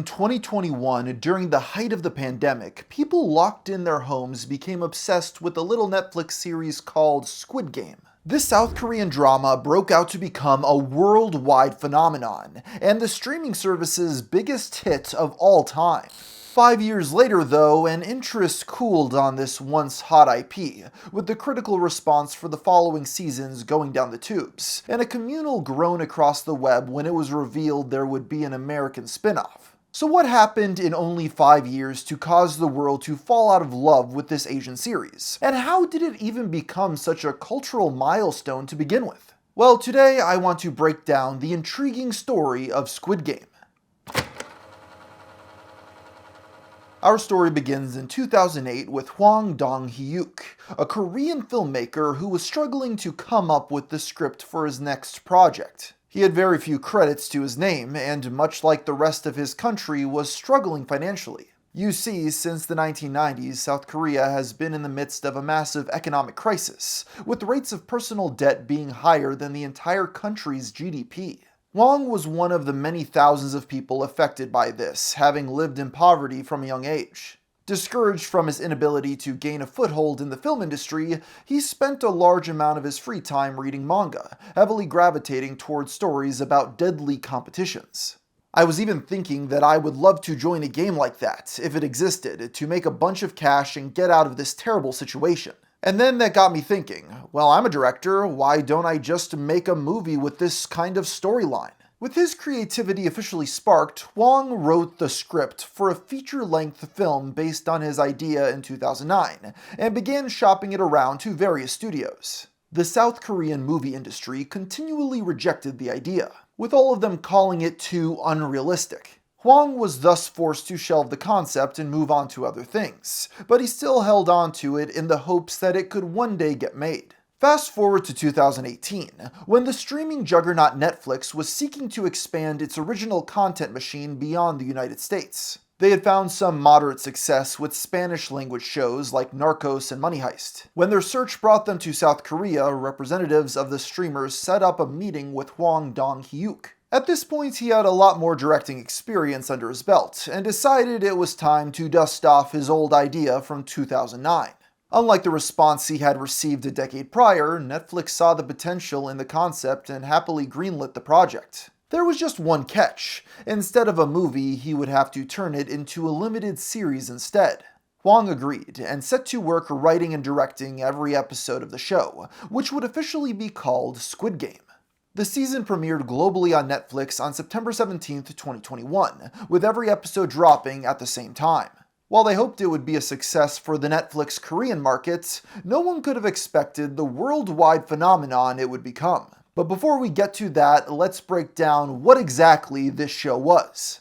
In 2021, during the height of the pandemic, people locked in their homes became obsessed with a little Netflix series called Squid Game. This South Korean drama broke out to become a worldwide phenomenon, and the streaming service's biggest hit of all time. 5 years later, though, an interest cooled on this once hot IP, with the critical response for the following seasons going down the tubes, and a communal groan across the web when it was revealed there would be an American spin-off. So what happened in only 5 years to cause the world to fall out of love with this Asian series? And how did it even become such a cultural milestone to begin with? Well, today I want to break down the intriguing story of Squid Game. Our story begins in 2008 with Hwang Dong-hyuk, a Korean filmmaker who was struggling to come up with the script for his next project. He had very few credits to his name, and much like the rest of his country, was struggling financially. You see, since the 1990s, South Korea has been in the midst of a massive economic crisis, with rates of personal debt being higher than the entire country's GDP. Hwang was one of the many thousands of people affected by this, having lived in poverty from a young age. Discouraged from his inability to gain a foothold in the film industry, he spent a large amount of his free time reading manga, heavily gravitating towards stories about deadly competitions. I was even thinking that I would love to join a game like that, if it existed, to make a bunch of cash and get out of this terrible situation. And then that got me thinking, well, I'm a director, why don't I just make a movie with this kind of storyline? With his creativity officially sparked, Hwang wrote the script for a feature-length film based on his idea in 2009, and began shopping it around to various studios. The South Korean movie industry continually rejected the idea, with all of them calling it too unrealistic. Hwang was thus forced to shelve the concept and move on to other things, but he still held on to it in the hopes that it could one day get made. Fast forward to 2018, when the streaming juggernaut Netflix was seeking to expand its original content machine beyond the United States. They had found some moderate success with Spanish-language shows like Narcos and Money Heist. When their search brought them to South Korea, representatives of the streamers set up a meeting with Hwang Dong-hyuk. At this point, he had a lot more directing experience under his belt, and decided it was time to dust off his old idea from 2009. Unlike the response he had received a decade prior, Netflix saw the potential in the concept and happily greenlit the project. There was just one catch. Instead of a movie, he would have to turn it into a limited series instead. Hwang agreed, and set to work writing and directing every episode of the show, which would officially be called Squid Game. The season premiered globally on Netflix on September 17, 2021, with every episode dropping at the same time. While they hoped it would be a success for the Netflix Korean market, no one could have expected the worldwide phenomenon it would become. But before we get to that, let's break down what exactly this show was.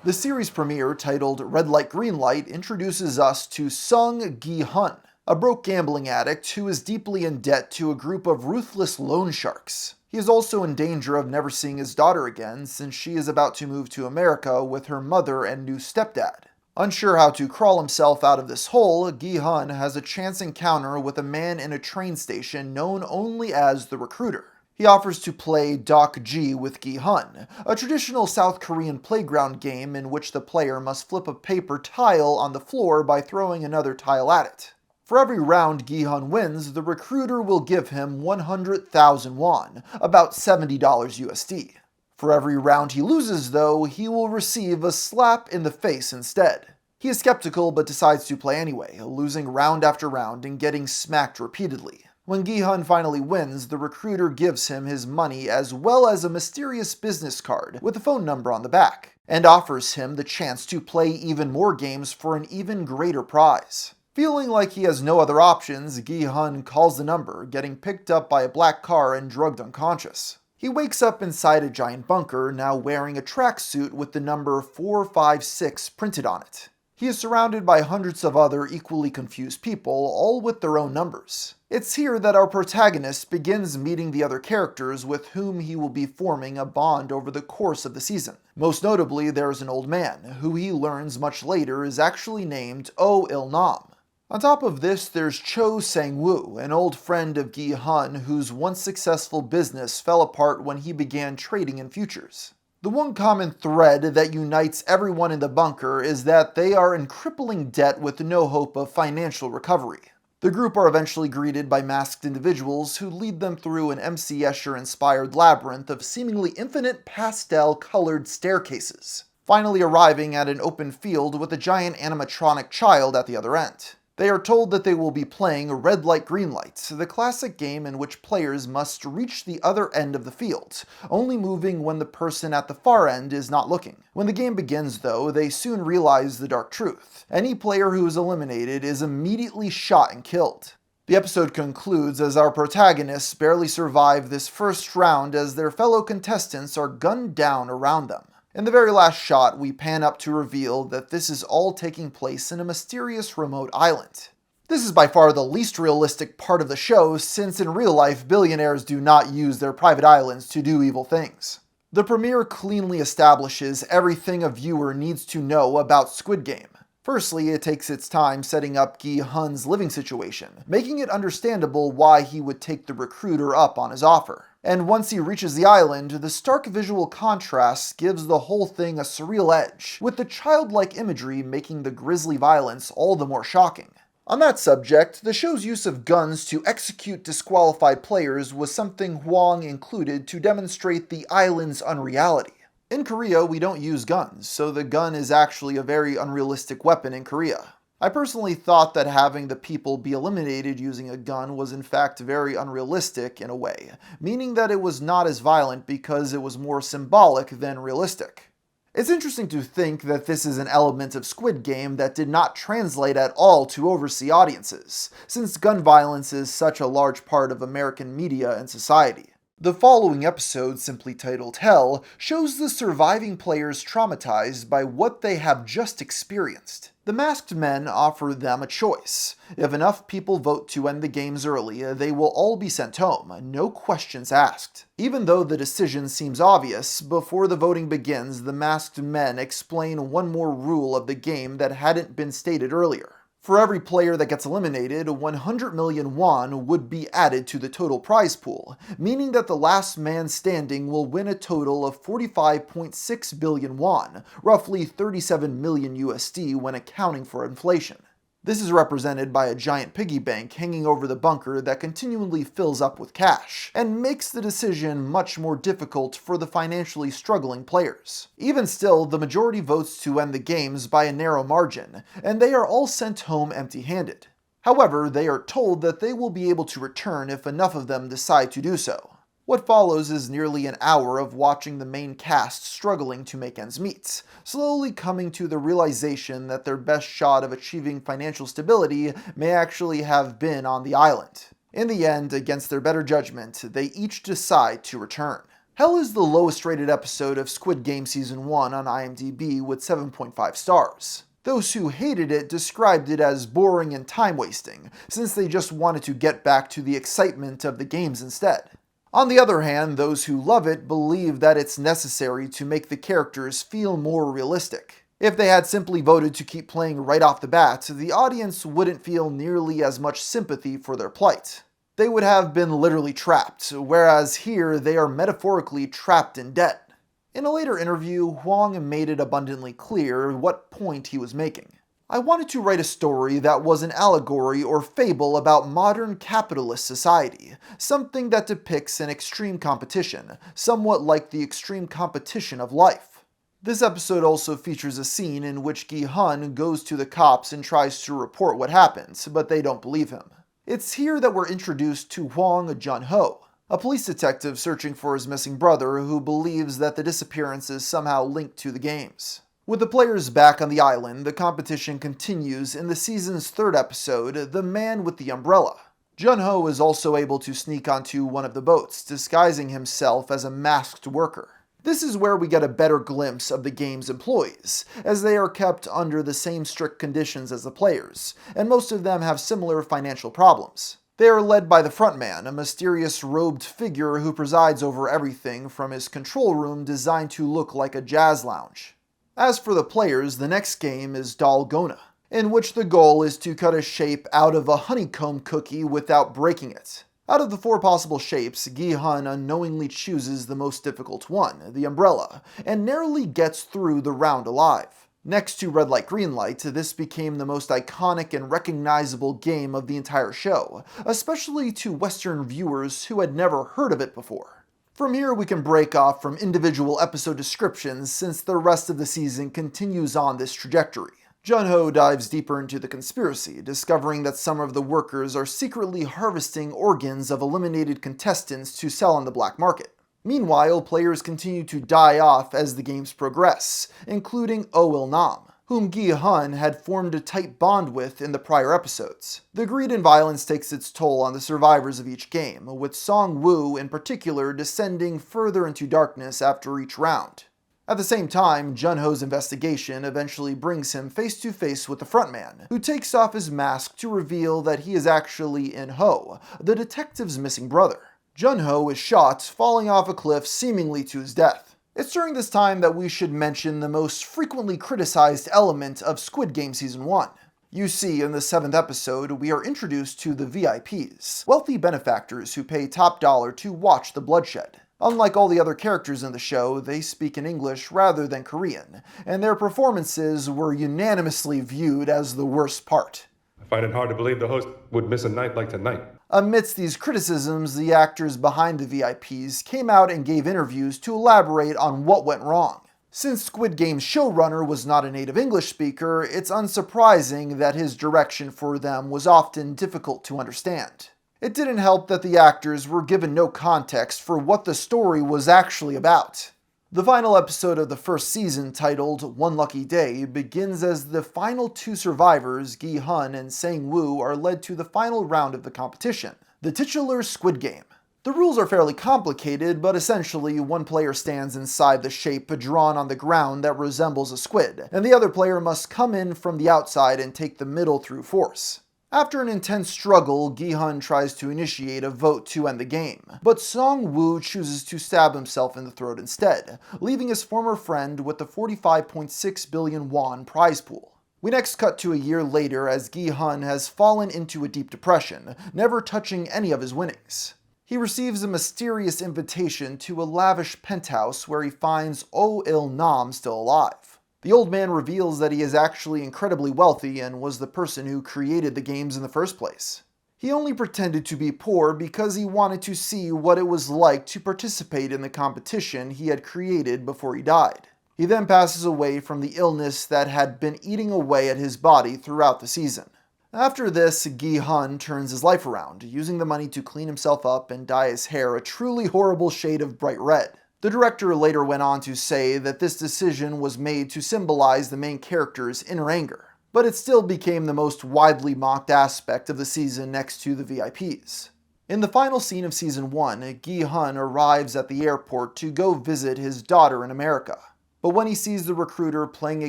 The series premiere, titled Red Light Green Light, introduces us to Sung Gi-hun, a broke gambling addict who is deeply in debt to a group of ruthless loan sharks. He is also in danger of never seeing his daughter again, since she is about to move to America with her mother and new stepdad. Unsure how to crawl himself out of this hole, Gi-hun has a chance encounter with a man in a train station known only as the Recruiter. He offers to play Doc G with Gi-hun, a traditional South Korean playground game in which the player must flip a paper tile on the floor by throwing another tile at it. For every round Gi-hun wins, the Recruiter will give him 100,000 won, about $70 USD. For every round he loses, though, he will receive a slap in the face instead. He is skeptical but decides to play anyway, losing round after round and getting smacked repeatedly. When Gi-hun finally wins, the Recruiter gives him his money as well as a mysterious business card with a phone number on the back, and offers him the chance to play even more games for an even greater prize. Feeling like he has no other options, Gi-hun calls the number, getting picked up by a black car and drugged unconscious. He wakes up inside a giant bunker, now wearing a tracksuit with the number 456 printed on it. He is surrounded by hundreds of other equally confused people, all with their own numbers. It's here that our protagonist begins meeting the other characters with whom he will be forming a bond over the course of the season. Most notably, there is an old man, who he learns much later is actually named Oh Il-nam. On top of this, there's Cho Sang-woo, an old friend of Gi-hun whose once successful business fell apart when he began trading in futures. The one common thread that unites everyone in the bunker is that they are in crippling debt with no hope of financial recovery. The group are eventually greeted by masked individuals who lead them through an MC Escher-inspired labyrinth of seemingly infinite pastel-colored staircases, finally arriving at an open field with a giant animatronic child at the other end. They are told that they will be playing Red Light Green Light, the classic game in which players must reach the other end of the field, only moving when the person at the far end is not looking. When the game begins, though, they soon realize the dark truth. Any player who is eliminated is immediately shot and killed. The episode concludes as our protagonists barely survive this first round as their fellow contestants are gunned down around them. In the very last shot, we pan up to reveal that this is all taking place in a mysterious remote island. This is by far the least realistic part of the show, since in real life, billionaires do not use their private islands to do evil things. The premiere cleanly establishes everything a viewer needs to know about Squid Game. Firstly, it takes its time setting up Gi-hun's living situation, making it understandable why he would take the recruiter up on his offer. And once he reaches the island, the stark visual contrast gives the whole thing a surreal edge, with the childlike imagery making the grisly violence all the more shocking. On that subject, the show's use of guns to execute disqualified players was something Hwang included to demonstrate the island's unreality. In Korea, we don't use guns, so the gun is actually a very unrealistic weapon in Korea. I personally thought that having the people be eliminated using a gun was in fact very unrealistic in a way, meaning that it was not as violent because it was more symbolic than realistic. It's interesting to think that this is an element of Squid Game that did not translate at all to overseas audiences, since gun violence is such a large part of American media and society. The following episode, simply titled Hell, shows the surviving players traumatized by what they have just experienced. The masked men offer them a choice. If enough people vote to end the games early, they will all be sent home, no questions asked. Even though the decision seems obvious, before the voting begins, the masked men explain one more rule of the game that hadn't been stated earlier. For every player that gets eliminated, 100 million won would be added to the total prize pool, meaning that the last man standing will win a total of 45.6 billion won, roughly 37 million USD when accounting for inflation. This is represented by a giant piggy bank hanging over the bunker that continually fills up with cash, and makes the decision much more difficult for the financially struggling players. Even still, the majority votes to end the games by a narrow margin, and they are all sent home empty-handed. However, they are told that they will be able to return if enough of them decide to do so. What follows is nearly an hour of watching the main cast struggling to make ends meet, slowly coming to the realization that their best shot of achieving financial stability may actually have been on the island. In the end, against their better judgment, they each decide to return. Hell is the lowest rated episode of Squid Game Season 1 on IMDb with 7.5 stars. Those who hated it described it as boring and time-wasting, since they just wanted to get back to the excitement of the games instead. On the other hand, those who love it believe that it's necessary to make the characters feel more realistic. If they had simply voted to keep playing right off the bat, the audience wouldn't feel nearly as much sympathy for their plight. They would have been literally trapped, whereas here they are metaphorically trapped in debt. In a later interview, Hwang made it abundantly clear what point he was making. I wanted to write a story that was an allegory or fable about modern capitalist society, something that depicts an extreme competition, somewhat like the extreme competition of life. This episode also features a scene in which Gi-hun goes to the cops and tries to report what happened, but they don't believe him. It's here that we're introduced to Hwang Jun-ho, a police detective searching for his missing brother who believes that the disappearance is somehow linked to the games. With the players back on the island, the competition continues in the season's third episode, The Man with the Umbrella. Jun-ho is also able to sneak onto one of the boats, disguising himself as a masked worker. This is where we get a better glimpse of the game's employees, as they are kept under the same strict conditions as the players, and most of them have similar financial problems. They are led by the frontman, a mysterious robed figure who presides over everything from his control room designed to look like a jazz lounge. As for the players, the next game is Dalgona. in which the goal is to cut a shape out of a honeycomb cookie without breaking it. Out of the 4 possible shapes, Gi-hun unknowingly chooses the most difficult one, the umbrella, and narrowly gets through the round alive. Next to Red Light Green Light, this became the most iconic and recognizable game of the entire show, especially to Western viewers who had never heard of it before. From here we can break off from individual episode descriptions since the rest of the season continues on this trajectory. Jun-ho dives deeper into the conspiracy, discovering that some of the workers are secretly harvesting organs of eliminated contestants to sell on the black market. Meanwhile, players continue to die off as the games progress, including Oh-il-nam, whom Gi-hun had formed a tight bond with in the prior episodes. The greed and violence takes its toll on the survivors of each game, with Song-woo in particular descending further into darkness after each round. At the same time, Jun-ho's investigation eventually brings him face to face with the frontman, who takes off his mask to reveal that he is actually In-ho, the detective's missing brother. Jun-ho is shot, falling off a cliff seemingly to his death. It's during this time that we should mention the most frequently criticized element of Squid Game Season 1. You see, in the 7th episode, we are introduced to the VIPs, wealthy benefactors who pay top dollar to watch the bloodshed. Unlike all the other characters in the show, they speak in English rather than Korean, and their performances were unanimously viewed as the worst part. I find it hard to believe the host would miss a night like tonight. Amidst these criticisms, the actors behind the VIPs came out and gave interviews to elaborate on what went wrong. Since Squid Game's showrunner was not a native English speaker, it's unsurprising that his direction for them was often difficult to understand. It didn't help that the actors were given no context for what the story was actually about. The final episode of the first season, titled One Lucky Day, begins as the final 2 survivors, Gi-hun and Sang-woo, are led to the final round of the competition, the titular Squid Game. The rules are fairly complicated, but essentially one player stands inside the shape drawn on the ground that resembles a squid, and the other player must come in from the outside and take the middle through force. After an intense struggle, Gi-hun tries to initiate a vote to end the game, but Song-woo chooses to stab himself in the throat instead, leaving his former friend with the 45.6 billion won prize pool. We next cut to a year later as Gi-hun has fallen into a deep depression, never touching any of his winnings. He receives a mysterious invitation to a lavish penthouse where he finds Oh-il-nam still alive. The old man reveals that he is actually incredibly wealthy and was the person who created the games in the first place. He only pretended to be poor because he wanted to see what it was like to participate in the competition he had created before he died. He then passes away from the illness that had been eating away at his body throughout the season. After this, Gi-hun turns his life around, using the money to clean himself up and dye his hair a truly horrible shade of bright red. The director later went on to say that this decision was made to symbolize the main character's inner anger, but it still became the most widely mocked aspect of the season next to the VIPs. In the final scene of Season 1, Gi-hun arrives at the airport to go visit his daughter in America. But when he sees the recruiter playing a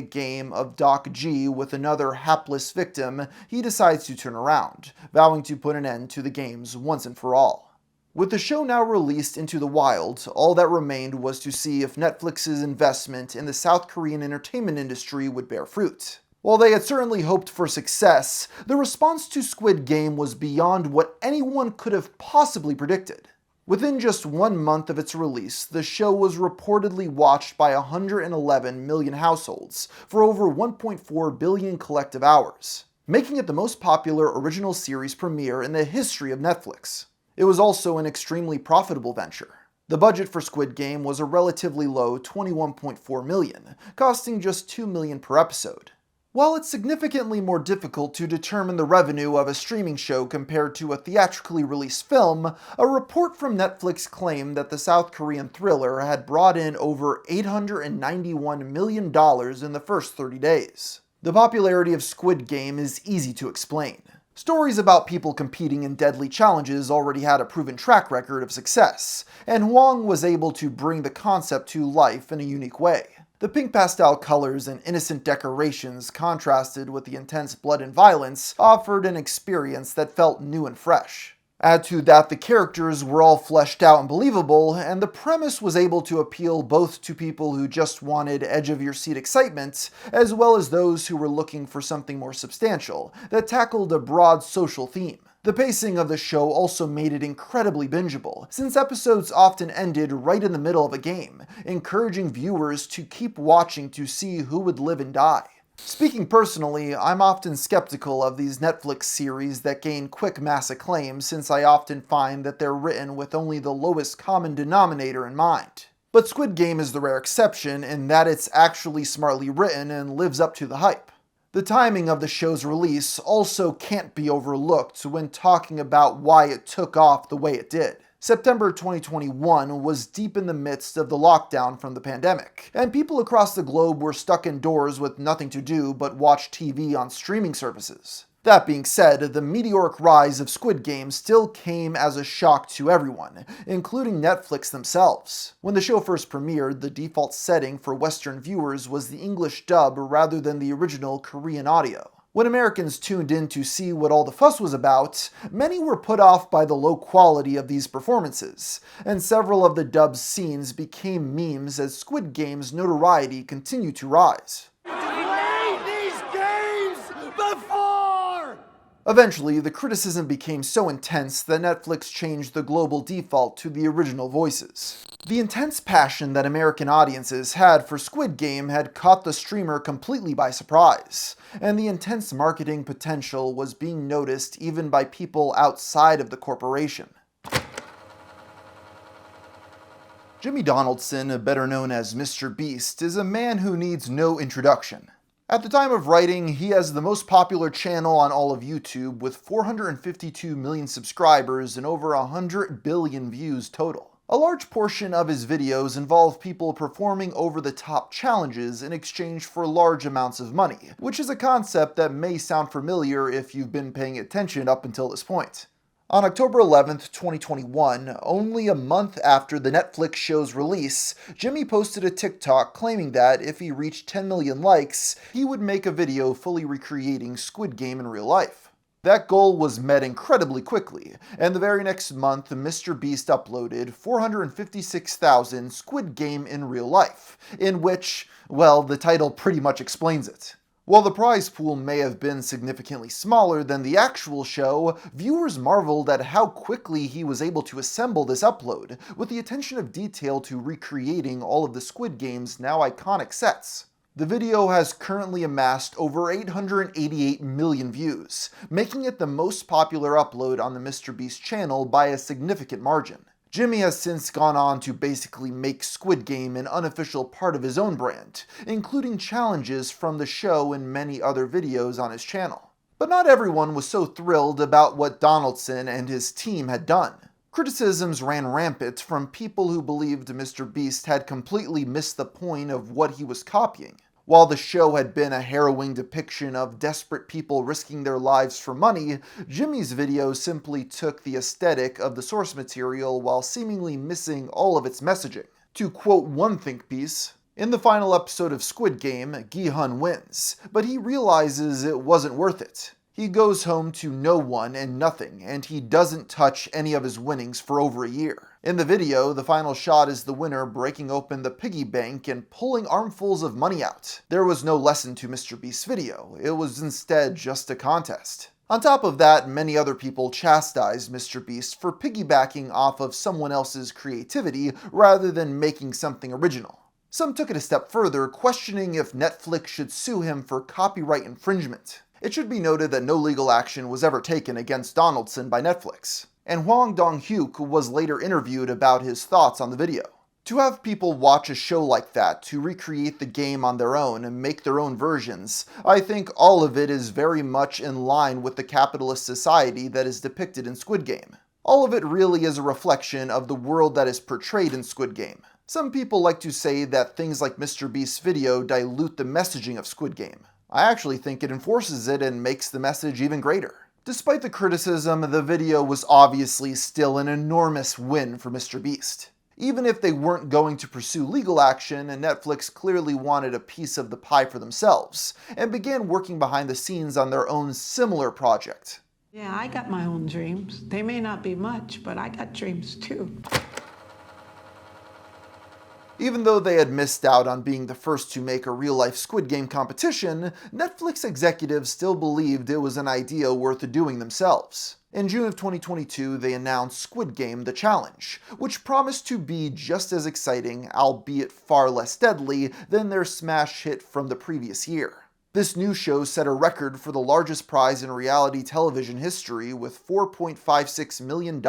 game of Doc G with another hapless victim, he decides to turn around, vowing to put an end to the games once and for all. With the show now released into the wild, all that remained was to see if Netflix's investment in the South Korean entertainment industry would bear fruit. While they had certainly hoped for success, the response to Squid Game was beyond what anyone could have possibly predicted. Within just 1 month of its release, the show was reportedly watched by 111 million households for over 1.4 billion collective hours, making it the most popular original series premiere in the history of Netflix. It was also an extremely profitable venture. The budget for Squid Game was a relatively low 21.4 million, costing just 2 million per episode. While it's significantly more difficult to determine the revenue of a streaming show compared to a theatrically released film, a report from Netflix claimed that the South Korean thriller had brought in over $891 million in the first 30 days. The popularity of Squid Game is easy to explain. Stories about people competing in deadly challenges already had a proven track record of success, and Hwang was able to bring the concept to life in a unique way. The pink pastel colors and innocent decorations contrasted with the intense blood and violence offered an experience that felt new and fresh. Add to that the characters were all fleshed out and believable, and the premise was able to appeal both to people who just wanted edge-of-your-seat excitement, as well as those who were looking for something more substantial, that tackled a broad social theme. The pacing of the show also made it incredibly bingeable, since episodes often ended right in the middle of a game, encouraging viewers to keep watching to see who would live and die. Speaking personally, I'm often skeptical of these Netflix series that gain quick mass acclaim, since I often find that they're written with only the lowest common denominator in mind. But Squid Game is the rare exception in that it's actually smartly written and lives up to the hype. The timing of the show's release also can't be overlooked when talking about why it took off the way it did. September 2021 was deep in the midst of the lockdown from the pandemic, and people across the globe were stuck indoors with nothing to do but watch TV on streaming services. That being said, the meteoric rise of Squid Game still came as a shock to everyone, including Netflix themselves. When the show first premiered, the default setting for Western viewers was the English dub rather than the original Korean audio. When Americans tuned in to see what all the fuss was about, many were put off by the low quality of these performances, and several of the dubbed scenes became memes as Squid Game's notoriety continued to rise. Played these games before! Eventually, the criticism became so intense that Netflix changed the global default to the original voices. The intense passion that American audiences had for Squid Game had caught the streamer completely by surprise, and the intense marketing potential was being noticed even by people outside of the corporation. Jimmy Donaldson, better known as Mr. Beast, is a man who needs no introduction. At the time of writing, he has the most popular channel on all of YouTube with 452 million subscribers and over 100 billion views total. A large portion of his videos involve people performing over-the-top challenges in exchange for large amounts of money, which is a concept that may sound familiar if you've been paying attention up until this point. On October 11th, 2021, only a month after the Netflix show's release, Jimmy posted a TikTok claiming that if he reached 10 million likes, he would make a video fully recreating Squid Game in real life. That goal was met incredibly quickly, and the very next month, Mr. Beast uploaded 456,000 Squid Game in real life, in which, well, the title pretty much explains it. While the prize pool may have been significantly smaller than the actual show, viewers marveled at how quickly he was able to assemble this upload, with the attention of detail to recreating all of the Squid Game's now iconic sets. The video has currently amassed over 888 million views, making it the most popular upload on the Mr. Beast channel by a significant margin. Jimmy has since gone on to basically make Squid Game an unofficial part of his own brand, including challenges from the show and many other videos on his channel. But not everyone was so thrilled about what Donaldson and his team had done. Criticisms ran rampant from people who believed Mr. Beast had completely missed the point of what he was copying. While the show had been a harrowing depiction of desperate people risking their lives for money, Jimmy's video simply took the aesthetic of the source material while seemingly missing all of its messaging. To quote one think piece, "In the final episode of Squid Game, Gi-hun wins, but he realizes it wasn't worth it. He goes home to no one and nothing, and he doesn't touch any of his winnings for over a year." In the video, the final shot is the winner breaking open the piggy bank and pulling armfuls of money out. There was no lesson to Mr. Beast's video, it was instead just a contest. On top of that, many other people chastised Mr. Beast for piggybacking off of someone else's creativity rather than making something original. Some took it a step further, questioning if Netflix should sue him for copyright infringement. It should be noted that no legal action was ever taken against Donaldson by Netflix, and Hwang Dong-hyuk was later interviewed about his thoughts on the video. To have people watch a show like that, to recreate the game on their own and make their own versions, I think all of it is very much in line with the capitalist society that is depicted in Squid Game. All of it really is a reflection of the world that is portrayed in Squid Game. Some people like to say that things like Mr. Beast's video dilute the messaging of Squid Game. I actually think it enforces it and makes the message even greater. Despite the criticism, the video was obviously still an enormous win for Mr. Beast. Even if they weren't going to pursue legal action, Netflix clearly wanted a piece of the pie for themselves, and began working behind the scenes on their own similar project. Yeah, I got my own dreams. They may not be much, but I got dreams too. Even though they had missed out on being the first to make a real-life Squid Game competition, Netflix executives still believed it was an idea worth doing themselves. In June of 2022, they announced Squid Game: The Challenge, which promised to be just as exciting, albeit far less deadly, than their smash hit from the previous year. This new show set a record for the largest prize in reality television history, with $4.56 million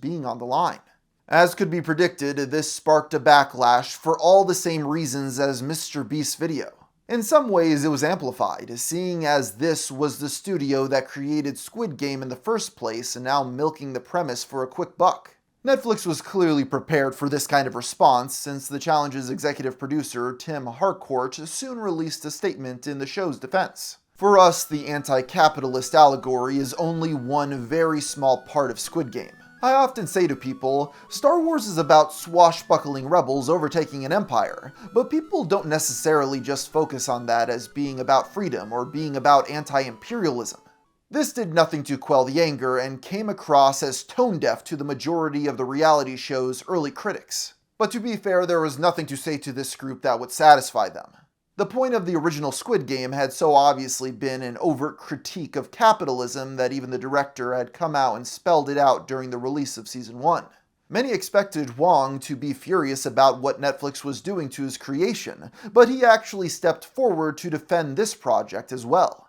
being on the line. As could be predicted, this sparked a backlash for all the same reasons as Mr. Beast's video. In some ways, it was amplified, seeing as this was the studio that created Squid Game in the first place and now milking the premise for a quick buck. Netflix was clearly prepared for this kind of response, since the challenge's executive producer, Tim Harcourt, soon released a statement in the show's defense. For us, the anti-capitalist allegory is only one very small part of Squid Game. I often say to people, Star Wars is about swashbuckling rebels overtaking an empire, but people don't necessarily just focus on that as being about freedom or being about anti-imperialism. This did nothing to quell the anger and came across as tone-deaf to the majority of the reality show's early critics. But to be fair, there was nothing to say to this group that would satisfy them. The point of the original Squid Game had so obviously been an overt critique of capitalism that even the director had come out and spelled it out during the release of Season 1. Many expected Hwang to be furious about what Netflix was doing to his creation, but he actually stepped forward to defend this project as well.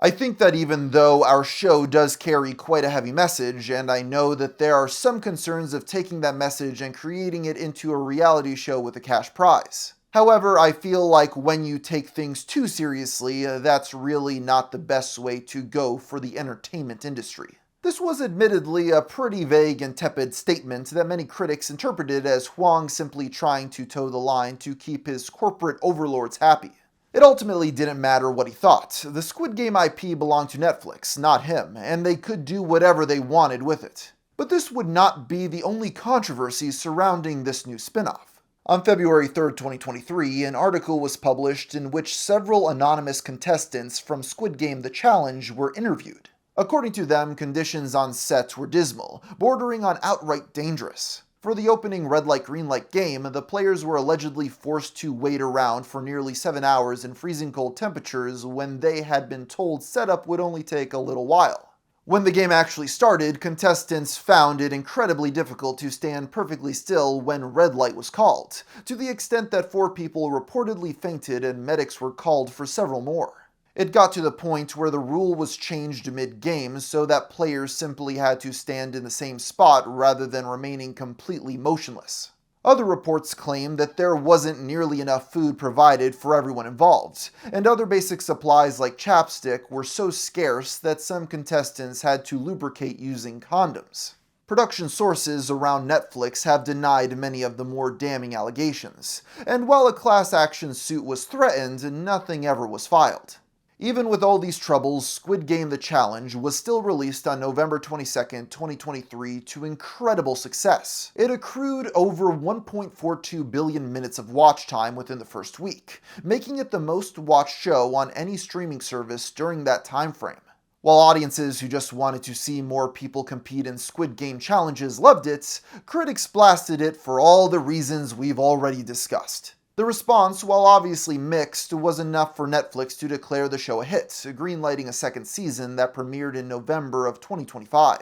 I think that even though our show does carry quite a heavy message, and I know that there are some concerns of taking that message and creating it into a reality show with a cash prize. However, I feel like when you take things too seriously, that's really not the best way to go for the entertainment industry. This was admittedly a pretty vague and tepid statement that many critics interpreted as Hwang simply trying to toe the line to keep his corporate overlords happy. It ultimately didn't matter what he thought. The Squid Game IP belonged to Netflix, not him, and they could do whatever they wanted with it. But this would not be the only controversy surrounding this new spin-off. On February 3, 2023, an article was published in which several anonymous contestants from Squid Game: The Challenge were interviewed. According to them, conditions on set were dismal, bordering on outright dangerous. For the opening red light green light game, the players were allegedly forced to wait around for nearly 7 hours in freezing cold temperatures when they had been told setup would only take a little while. When the game actually started, contestants found it incredibly difficult to stand perfectly still when red light was called, to the extent that 4 people reportedly fainted and medics were called for several more. It got to the point where the rule was changed mid-game so that players simply had to stand in the same spot rather than remaining completely motionless. Other reports claim that there wasn't nearly enough food provided for everyone involved, and other basic supplies like chapstick were so scarce that some contestants had to lubricate using condoms. Production sources around Netflix have denied many of the more damning allegations, and while a class action suit was threatened, nothing ever was filed. Even with all these troubles, Squid Game: The Challenge was still released on November 22, 2023 to incredible success. It accrued over 1.42 billion minutes of watch time within the first week, making it the most watched show on any streaming service during that time frame. While audiences who just wanted to see more people compete in Squid Game challenges loved it, critics blasted it for all the reasons we've already discussed. The response, while obviously mixed, was enough for Netflix to declare the show a hit, greenlighting a second season that premiered in November of 2025.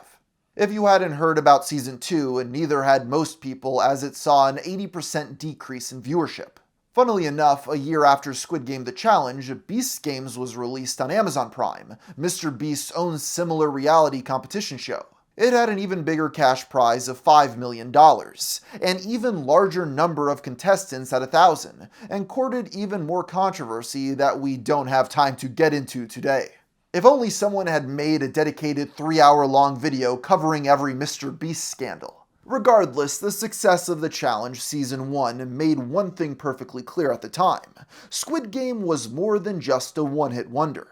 If you hadn't heard about Season 2, neither had most people, as it saw an 80% decrease in viewership. Funnily enough, a year after Squid Game: The Challenge, Beast Games was released on Amazon Prime, Mr. Beast's own similar reality competition show. It had an even bigger cash prize of $5 million, an even larger number of contestants at 1,000, and courted even more controversy that we don't have time to get into today. If only someone had made a dedicated 3-hour-long video covering every Mr. Beast scandal. Regardless, the success of the challenge Season 1 made one thing perfectly clear at the time: Squid Game was more than just a one-hit wonder.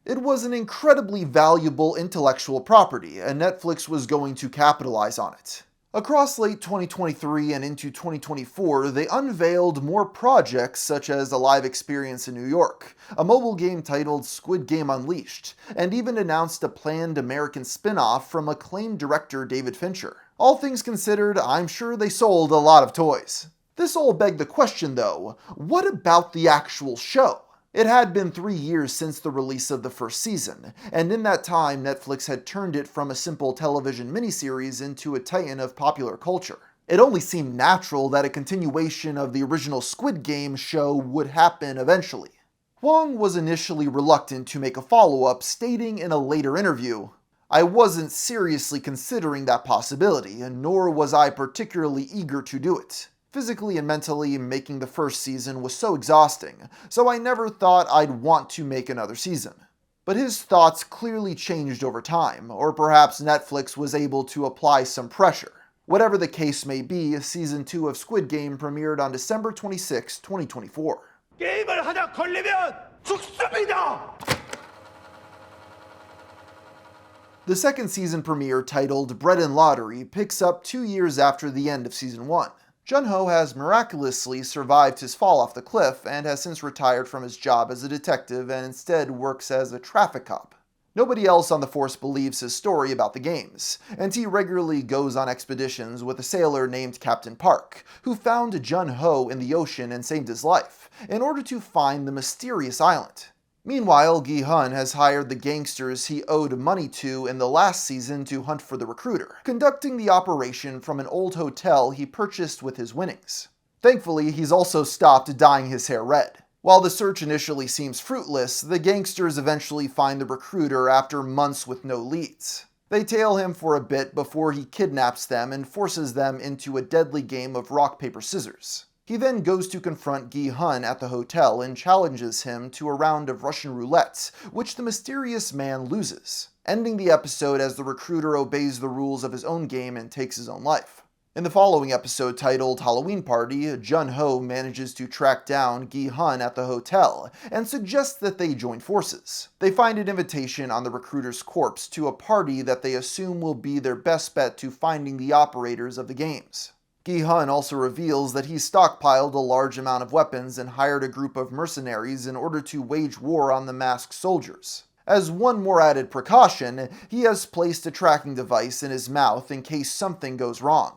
It was an incredibly valuable intellectual property, and Netflix was going to capitalize on it. Across late 2023 and into 2024, they unveiled more projects such as a live experience in New York, a mobile game titled Squid Game Unleashed, and even announced a planned American spin-off from acclaimed director David Fincher. All things considered, I'm sure they sold a lot of toys. This all begged the question though, what about the actual show? It had been 3 years since the release of the first season, and in that time Netflix had turned it from a simple television miniseries into a titan of popular culture. It only seemed natural that a continuation of the original Squid Game show would happen eventually. Hwang was initially reluctant to make a follow-up, stating in a later interview, "I wasn't seriously considering that possibility, nor was I particularly eager to do it. Physically and mentally, making the first season was so exhausting, so I never thought I'd want to make another season." But his thoughts clearly changed over time, or perhaps Netflix was able to apply some pressure. Whatever the case may be, Season 2 of Squid Game premiered on December 26, 2024. 게임을 하다 걸리면 죽습니다! The second season premiere, titled Bread and Lottery, picks up 2 years after the end of Season 1. Jun-ho has miraculously survived his fall off the cliff and has since retired from his job as a detective and instead works as a traffic cop. Nobody else on the force believes his story about the games, and he regularly goes on expeditions with a sailor named Captain Park, who found Jun-ho in the ocean and saved his life, in order to find the mysterious island. Meanwhile, Gi-hun has hired the gangsters he owed money to in the last season to hunt for the recruiter, conducting the operation from an old hotel he purchased with his winnings. Thankfully, he's also stopped dyeing his hair red. While the search initially seems fruitless, the gangsters eventually find the recruiter after months with no leads. They tail him for a bit before he kidnaps them and forces them into a deadly game of rock, paper, scissors. He then goes to confront Gi-hun at the hotel and challenges him to a round of Russian roulette, which the mysterious man loses, ending the episode as the recruiter obeys the rules of his own game and takes his own life. In the following episode, titled Halloween Party, Jun-ho manages to track down Gi-hun at the hotel and suggests that they join forces. They find an invitation on the recruiter's corpse to a party that they assume will be their best bet to finding the operators of the games. Gi-hun also reveals that he stockpiled a large amount of weapons and hired a group of mercenaries in order to wage war on the masked soldiers. As one more added precaution, he has placed a tracking device in his mouth in case something goes wrong.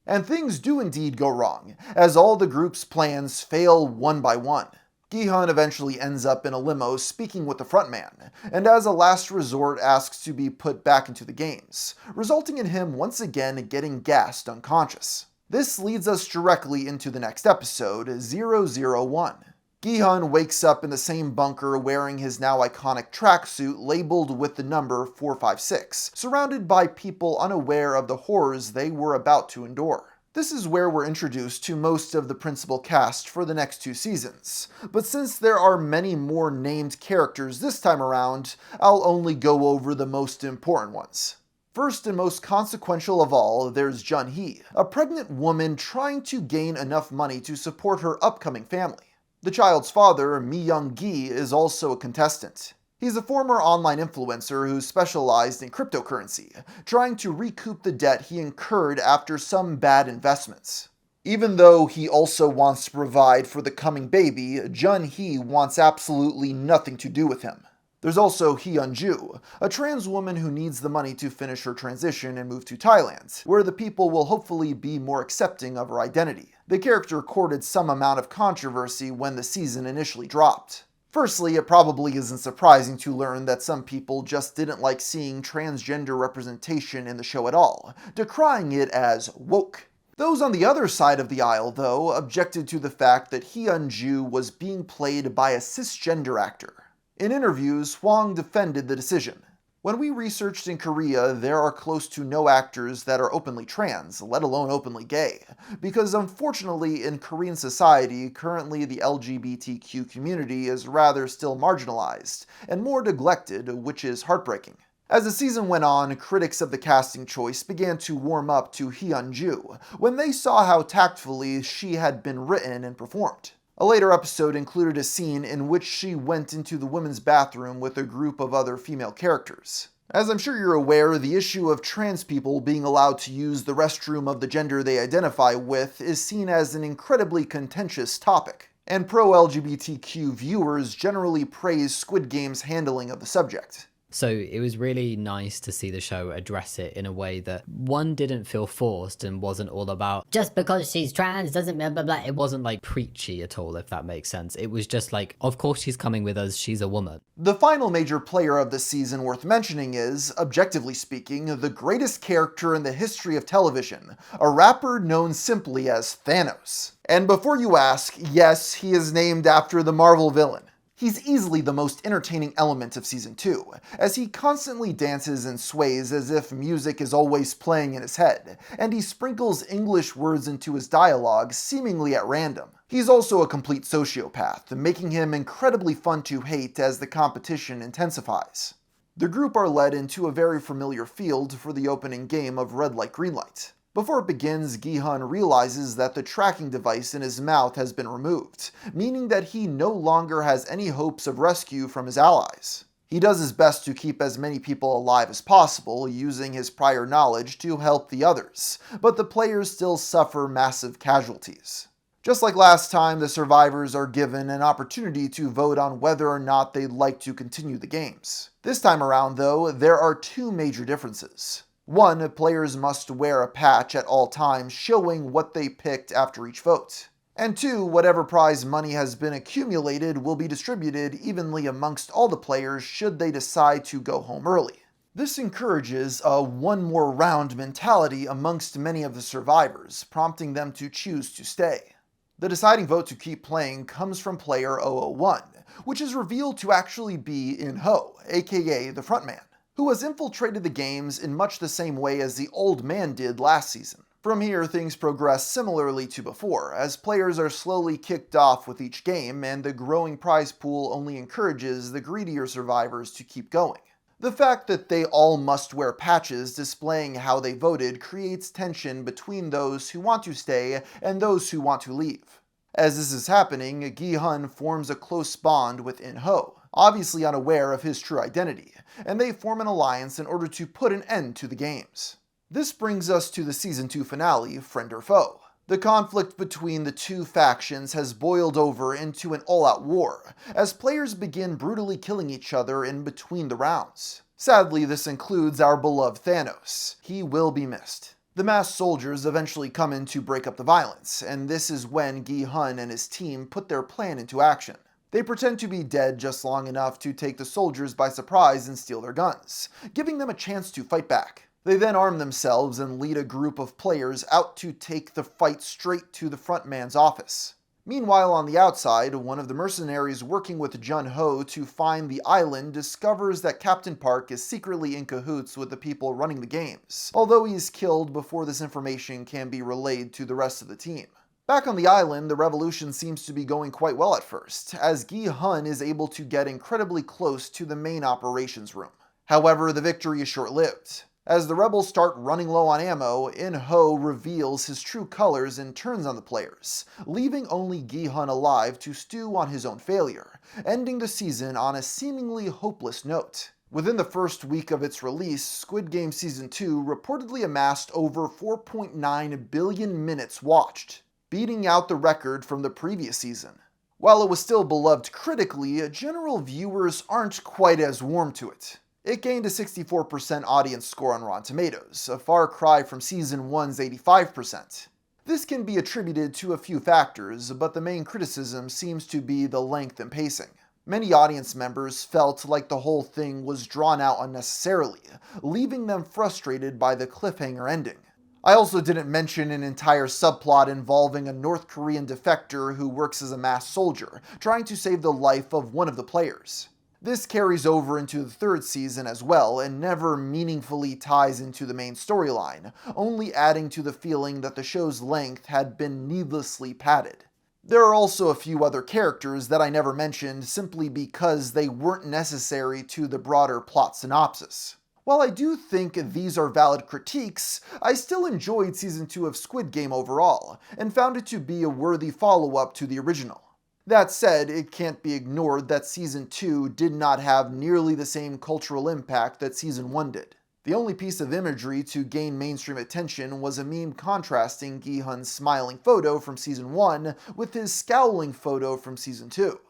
And things do indeed go wrong, as all the group's plans fail one by one. Gi-hun eventually ends up in a limo speaking with the frontman, and as a last resort asks to be put back into the games, resulting in him once again getting gassed unconscious. This leads us directly into the next episode, 001. Gi-hun wakes up in the same bunker wearing his now iconic tracksuit labeled with the number 456, surrounded by people unaware of the horrors they were about to endure. This is where we're introduced to most of the principal cast for the next 2 seasons, but since there are many more named characters this time around, I'll only go over the most important ones. First and most consequential of all, there's Jun-hee, a pregnant woman trying to gain enough money to support her upcoming family. The child's father, Mi-young-gi, is also a contestant. He's a former online influencer who specialized in cryptocurrency, trying to recoup the debt he incurred after some bad investments. Even though he also wants to provide for the coming baby, Jun-hee wants absolutely nothing to do with him. There's also Hyun-ju, a trans woman who needs the money to finish her transition and move to Thailand, where the people will hopefully be more accepting of her identity. The character courted some amount of controversy when the season initially dropped. Firstly, it probably isn't surprising to learn that some people just didn't like seeing transgender representation in the show at all, decrying it as woke. Those on the other side of the aisle, though, objected to the fact that Hyun-ju was being played by a cisgender actor. In interviews, Hwang defended the decision. When we researched in Korea, there are close to no actors that are openly trans, let alone openly gay, because unfortunately in Korean society, currently the LGBTQ community is rather still marginalized, and more neglected, which is heartbreaking. As the season went on, critics of the casting choice began to warm up to Hyun-ju when they saw how tactfully she had been written and performed. A later episode included a scene in which she went into the women's bathroom with a group of other female characters. As I'm sure you're aware, the issue of trans people being allowed to use the restroom of the gender they identify with is seen as an incredibly contentious topic, and pro-LGBTQ viewers generally praise Squid Game's handling of the subject. So it was really nice to see the show address it in a way that, one, didn't feel forced and wasn't all about just because she's trans doesn't blah blah blah. it wasn't like preachy at all, if that makes sense. It was just like, of course she's coming with us, she's a woman. The final major player of the season worth mentioning is, objectively speaking, the greatest character in the history of television, a rapper known simply as Thanos. And before you ask, yes, he is named after the Marvel villain. He's easily the most entertaining element of Season 2, as he constantly dances and sways as if music is always playing in his head, and he sprinkles English words into his dialogue seemingly at random. He's also a complete sociopath, making him incredibly fun to hate as the competition intensifies. The group are led into a very familiar field for the opening game of Red Light Green Light. Before it begins, Gi-hun realizes that the tracking device in his mouth has been removed, meaning that he no longer has any hopes of rescue from his allies. He does his best to keep as many people alive as possible, using his prior knowledge to help the others, but the players still suffer massive casualties. Just like last time, the survivors are given an opportunity to vote on whether or not they'd like to continue the games. This time around, though, there are two major differences. One, players must wear a patch at all times showing what they picked after each vote. And two, whatever prize money has been accumulated will be distributed evenly amongst all the players should they decide to go home early. This encourages a one more round mentality amongst many of the survivors, prompting them to choose to stay. The deciding vote to keep playing comes from player 001, which is revealed to actually be In-ho, aka the frontman, who has infiltrated the games in much the same way as the old man did last season. From here, things progress similarly to before, as players are slowly kicked off with each game, and the growing prize pool only encourages the greedier survivors to keep going. The fact that they all must wear patches displaying how they voted creates tension between those who want to stay and those who want to leave. As this is happening, Gi-hun forms a close bond with In-ho, obviously unaware of his true identity, and they form an alliance in order to put an end to the games. This brings us to the Season 2 finale, Friend or Foe. The conflict between the two factions has boiled over into an all-out war, as players begin brutally killing each other in between the rounds. Sadly, this includes our beloved Thanos. He will be missed. The masked soldiers eventually come in to break up the violence, and this is when Gi-hun and his team put their plan into action. They pretend to be dead just long enough to take the soldiers by surprise and steal their guns, giving them a chance to fight back. They then arm themselves and lead a group of players out to take the fight straight to the frontman's office. Meanwhile, on the outside, one of the mercenaries working with Jun-ho to find the island discovers that Captain Park is secretly in cahoots with the people running the games, although he is killed before this information can be relayed to the rest of the team. Back on the island, the revolution seems to be going quite well at first, as Gi-hun is able to get incredibly close to the main operations room. However, the victory is short-lived. As the rebels start running low on ammo, In-ho reveals his true colors and turns on the players, leaving only Gi-hun alive to stew on his own failure, ending the season on a seemingly hopeless note. Within the first week of its release, Squid Game Season 2 reportedly amassed over 4.9 billion minutes watched, beating out the record from the previous season. While it was still beloved critically, general viewers aren't quite as warm to it. It gained a 64% audience score on Rotten Tomatoes, a far cry from Season 1's 85%. This can be attributed to a few factors, but the main criticism seems to be the length and pacing. Many audience members felt like the whole thing was drawn out unnecessarily, leaving them frustrated by the cliffhanger ending. I also didn't mention an entire subplot involving a North Korean defector who works as a masked soldier, trying to save the life of one of the players. This carries over into the third season as well, and never meaningfully ties into the main storyline, only adding to the feeling that the show's length had been needlessly padded. There are also a few other characters that I never mentioned simply because they weren't necessary to the broader plot synopsis. While I do think these are valid critiques, I still enjoyed Season 2 of Squid Game overall, and found it to be a worthy follow-up to the original. That said, it can't be ignored that Season 2 did not have nearly the same cultural impact that Season 1 did. The only piece of imagery to gain mainstream attention was a meme contrasting Gi-hun's smiling photo from Season 1 with his scowling photo from Season 2.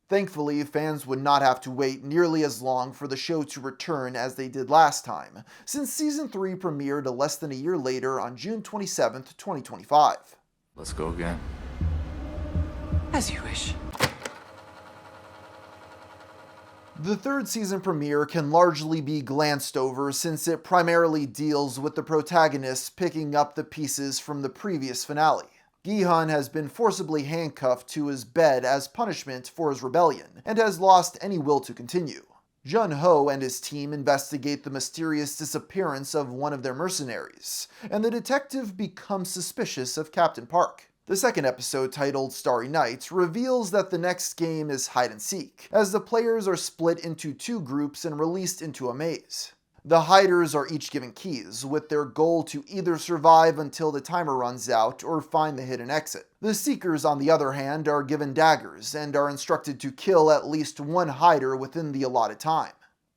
Thankfully, fans would not have to wait nearly as long for the show to return as they did last time, since Season 3 premiered less than a year later on June 27, 2025. Let's go again. As you wish. The third season premiere can largely be glanced over since it primarily deals with the protagonist picking up the pieces from the previous finale. Gi-hun has been forcibly handcuffed to his bed as punishment for his rebellion, and has lost any will to continue. Jun-ho and his team investigate the mysterious disappearance of one of their mercenaries, and the detective becomes suspicious of Captain Park. The second episode, titled Starry Night, reveals that the next game is hide and seek, as the players are split into two groups and released into a maze. The hiders are each given keys, with their goal to either survive until the timer runs out or find the hidden exit. The seekers, on the other hand, are given daggers and are instructed to kill at least one hider within the allotted time.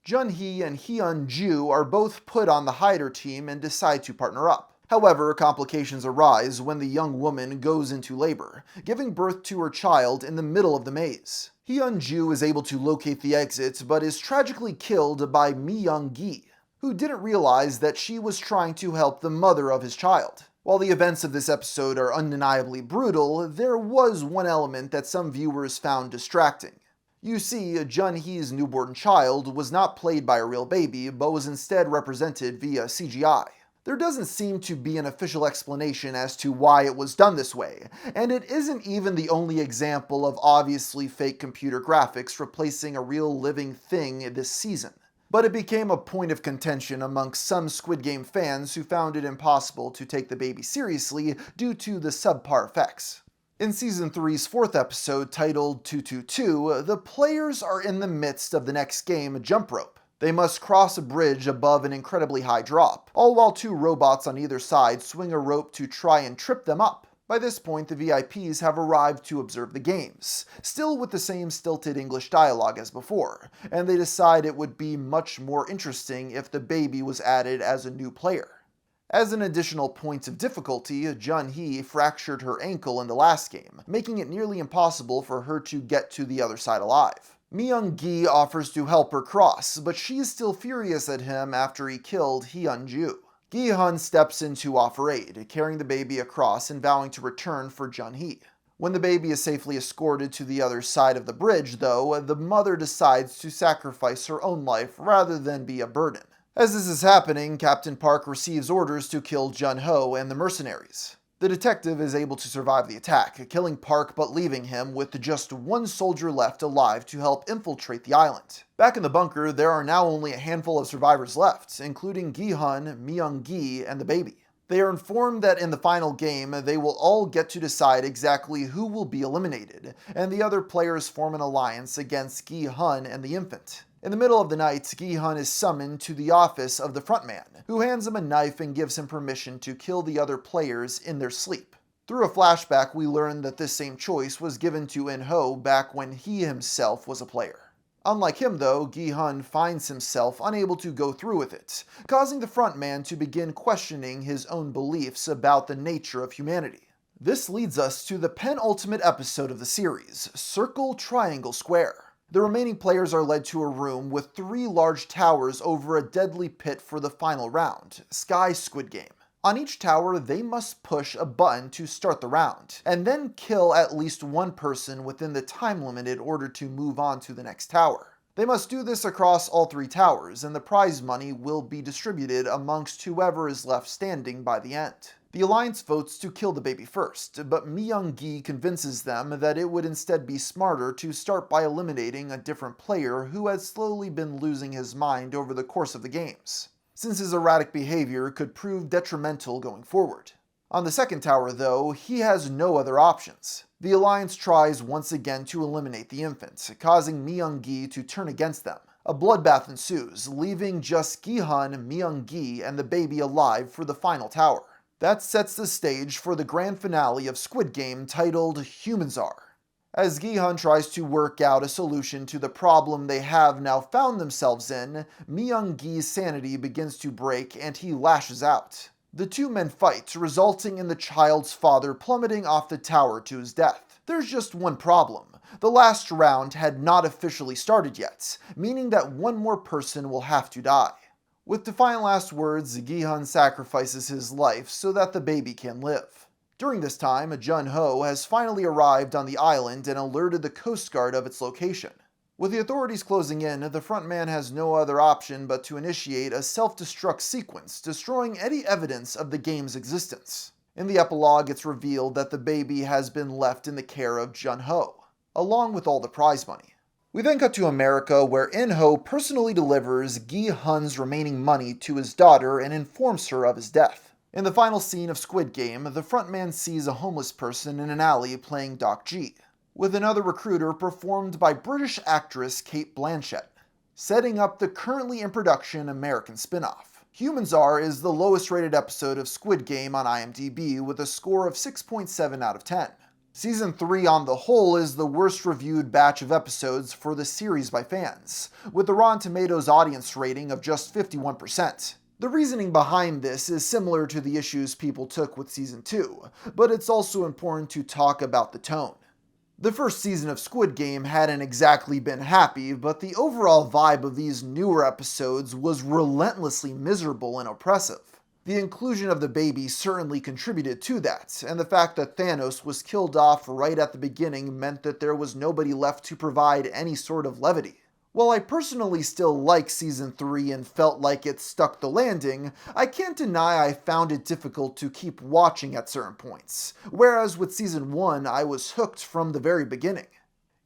Jun-hee and Hyun-ju are both put on the hider team and decide to partner up. However, complications arise when the young woman goes into labor, giving birth to her child in the middle of the maze. Hyun-ju is able to locate the exit, but is tragically killed by Mi-young-gi, who didn't realize that she was trying to help the mother of his child. While the events of this episode are undeniably brutal, there was one element that some viewers found distracting. You see, Jun-hee's newborn child was not played by a real baby, but was instead represented via CGI. There doesn't seem to be an official explanation as to why it was done this way, and it isn't even the only example of obviously fake computer graphics replacing a real living thing this season. But it became a point of contention amongst some Squid Game fans who found it impossible to take the baby seriously due to the subpar effects. In Season 3's fourth episode, titled 222, the players are in the midst of the next game, Jump Rope. They must cross a bridge above an incredibly high drop, all while two robots on either side swing a rope to try and trip them up. By this point, the VIPs have arrived to observe the games, still with the same stilted English dialogue as before, and they decide it would be much more interesting if the baby was added as a new player. As an additional point of difficulty, Jun-hee fractured her ankle in the last game, making it nearly impossible for her to get to the other side alive. Mi-young-gi offers to help her cross, but she is still furious at him after he killed Hyun-ju. Gi-hun steps in to offer aid, carrying the baby across and vowing to return for Jun-hee. When the baby is safely escorted to the other side of the bridge, though, the mother decides to sacrifice her own life rather than be a burden. As this is happening, Captain Park receives orders to kill Jun-ho and the mercenaries. The detective is able to survive the attack, killing Park but leaving him with just one soldier left alive to help infiltrate the island. Back in the bunker, there are now only a handful of survivors left, including Gi-hun, Mi-young-gi, and the baby. They are informed that in the final game, they will all get to decide exactly who will be eliminated, and the other players form an alliance against Gi-hun and the infant. In the middle of the night, Gi-hun is summoned to the office of the frontman, who hands him a knife and gives him permission to kill the other players in their sleep. Through a flashback, we learn that this same choice was given to In-ho back when he himself was a player. Unlike him though, Gi-hun finds himself unable to go through with it, causing the frontman to begin questioning his own beliefs about the nature of humanity. This leads us to the penultimate episode of the series, Circle, Triangle, Square. The remaining players are led to a room with 3 large towers over a deadly pit for the final round, Sky Squid Game. On each tower, they must push a button to start the round, and then kill at least one person within the time limit in order to move on to the next tower. They must do this across all 3 towers, and the prize money will be distributed amongst whoever is left standing by the end. The Alliance votes to kill the baby first, but Mi-young-gi convinces them that it would instead be smarter to start by eliminating a different player who had slowly been losing his mind over the course of the games, since his erratic behavior could prove detrimental going forward. On the second tower, though, he has no other options. The Alliance tries once again to eliminate the infant, causing Mi-young-gi to turn against them. A bloodbath ensues, leaving just Gi-hun, Mi-young-gi, and the baby alive for the final tower. That sets the stage for the grand finale of Squid Game, titled Humans Are. As Gi-hun tries to work out a solution to the problem they have now found themselves in, Myung-gi's sanity begins to break and he lashes out. The two men fight, resulting in the child's father plummeting off the tower to his death. There's just one problem. The last round had not officially started yet, meaning that one more person will have to die. With defiant last words, Gi-hun sacrifices his life so that the baby can live. During this time, Jun-ho has finally arrived on the island and alerted the Coast Guard of its location. With the authorities closing in, the frontman has no other option but to initiate a self-destruct sequence, destroying any evidence of the game's existence. In the epilogue, it's revealed that the baby has been left in the care of Jun-ho, along with all the prize money. We then cut to America, where In-ho personally delivers Gi-hun's remaining money to his daughter and informs her of his death. In the final scene of Squid Game, the frontman sees a homeless person in an alley playing Doc G, with another recruiter performed by British actress Cate Blanchett, setting up the currently in production American spin-off. Humans Are is the lowest rated episode of Squid Game on IMDb with a score of 6.7 out of 10. Season 3 on the whole is the worst reviewed batch of episodes for the series by fans, with the Rotten Tomatoes audience rating of just 51%. The reasoning behind this is similar to the issues people took with Season 2, but it's also important to talk about the tone. The first season of Squid Game hadn't exactly been happy, but the overall vibe of these newer episodes was relentlessly miserable and oppressive. The inclusion of the baby certainly contributed to that, and the fact that Thanos was killed off right at the beginning meant that there was nobody left to provide any sort of levity. While I personally still like Season 3 and felt like it stuck the landing, I can't deny I found it difficult to keep watching at certain points, whereas with Season 1 I was hooked from the very beginning.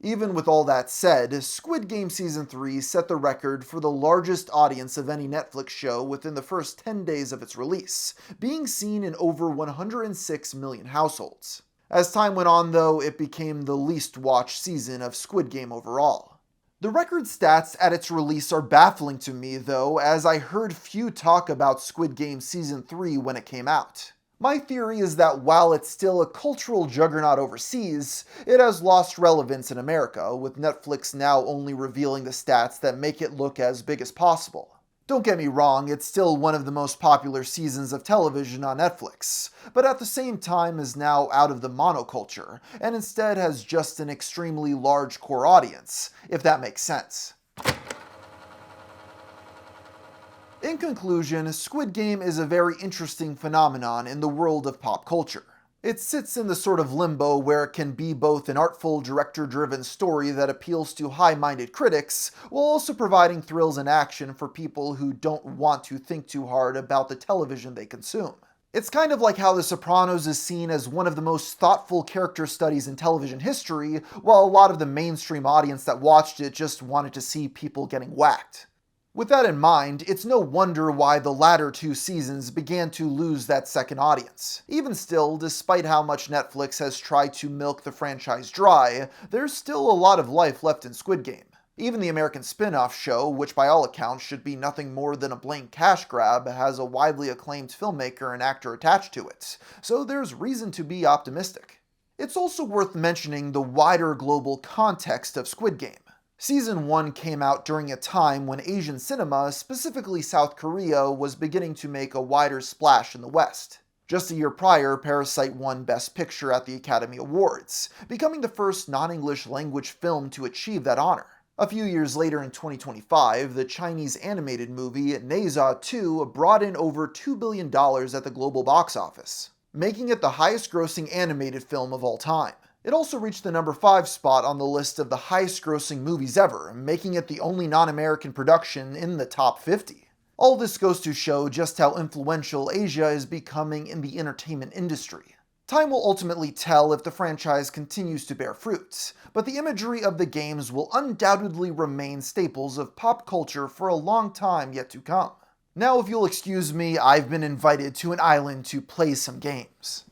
Even with all that said, Squid Game Season 3 set the record for the largest audience of any Netflix show within the first 10 days of its release, being seen in over 106 million households. As time went on though, it became the least watched season of Squid Game overall. The record stats at its release are baffling to me though, as I heard few talk about Squid Game Season 3 when it came out. My theory is that while it's still a cultural juggernaut overseas, it has lost relevance in America, with Netflix now only revealing the stats that make it look as big as possible. Don't get me wrong, it's still one of the most popular seasons of television on Netflix, but at the same time is now out of the monoculture, and instead has just an extremely large core audience, if that makes sense. In conclusion, Squid Game is a very interesting phenomenon in the world of pop culture. It sits in the sort of limbo where it can be both an artful, director-driven story that appeals to high-minded critics, while also providing thrills and action for people who don't want to think too hard about the television they consume. It's kind of like how The Sopranos is seen as one of the most thoughtful character studies in television history, while a lot of the mainstream audience that watched it just wanted to see people getting whacked. With that in mind, it's no wonder why the latter two seasons began to lose that second audience. Even still, despite how much Netflix has tried to milk the franchise dry, there's still a lot of life left in Squid Game. Even the American spin-off show, which by all accounts should be nothing more than a blank cash grab, has a widely acclaimed filmmaker and actor attached to it, so there's reason to be optimistic. It's also worth mentioning the wider global context of Squid Game. Season 1 came out during a time when Asian cinema, specifically South Korea, was beginning to make a wider splash in the West. Just a year prior, Parasite won Best Picture at the Academy Awards, becoming the first non-English language film to achieve that honor. A few years later in 2025, the Chinese animated movie Neza 2 brought in over $2 billion at the global box office, making it the highest-grossing animated film of all time. It also reached the number 5 spot on the list of the highest-grossing movies ever, making it the only non-American production in the top 50. All this goes to show just how influential Asia is becoming in the entertainment industry. Time will ultimately tell if the franchise continues to bear fruit, but the imagery of the games will undoubtedly remain staples of pop culture for a long time yet to come. Now, if you'll excuse me, I've been invited to an island to play some games.